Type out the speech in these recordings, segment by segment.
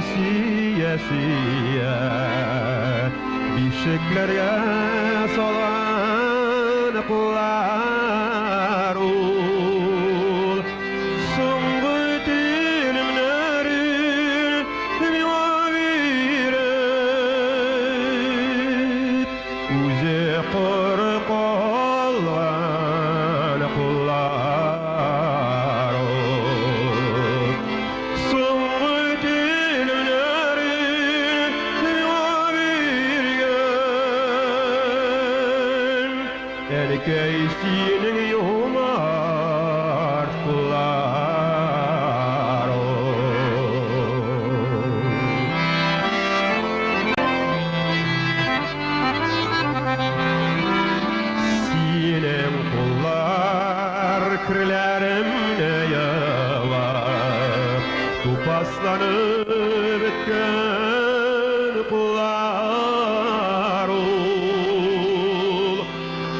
siyasiye bişiklerge solan kular ul Sungu dilimleri mivaviret Uze kırık olgan kular ul Sungu dilimleri mivaviret Erkeğinin yumar kular Sinem kullar kirlerimne yağar Tupaslanıp bitken kullar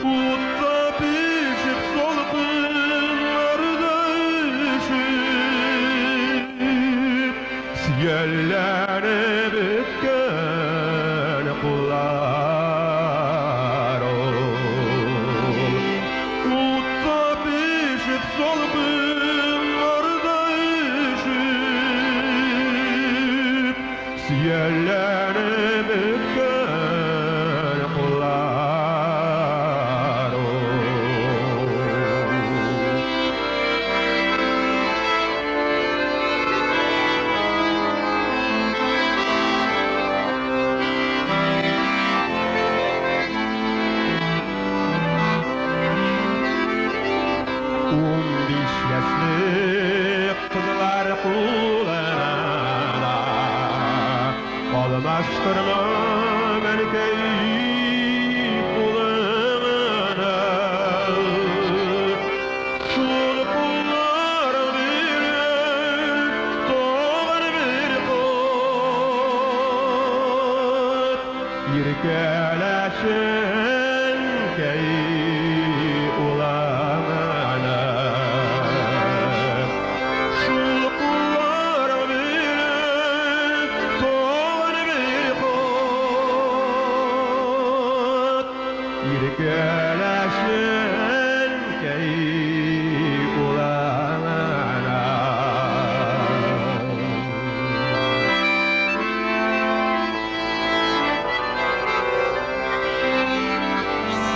Utta pişip solgunlarda üşüp Siyerlenip bitken kullar Utta pişip solgunlarda üşüp Siyerlenip bitken kullar Yaşlı kızlar kulağına Almastırma beni keyif kulağına Şunu kullar bilir doğan bir kod Yirkeleşen keyif kulağına Yirkeleşen keyif kulağına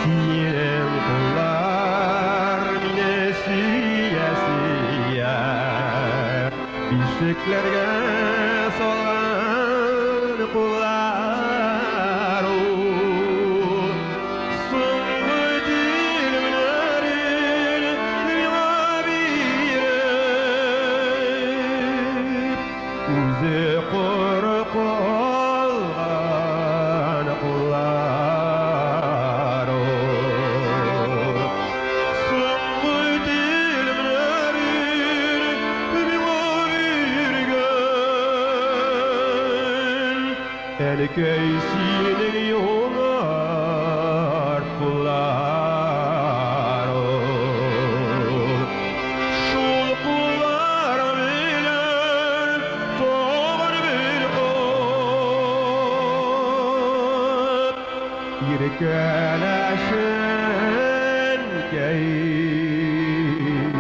Sinem kullar mine siyasiye Bişiklerge solan kullar Sungu dilimlerin mivaviret Uze kırık olgan kullar Sungu dilimlerin mivaviret Erkeğinin yumar kullar Şul kullar bilir doğan bir kod Yirkeleşen keyif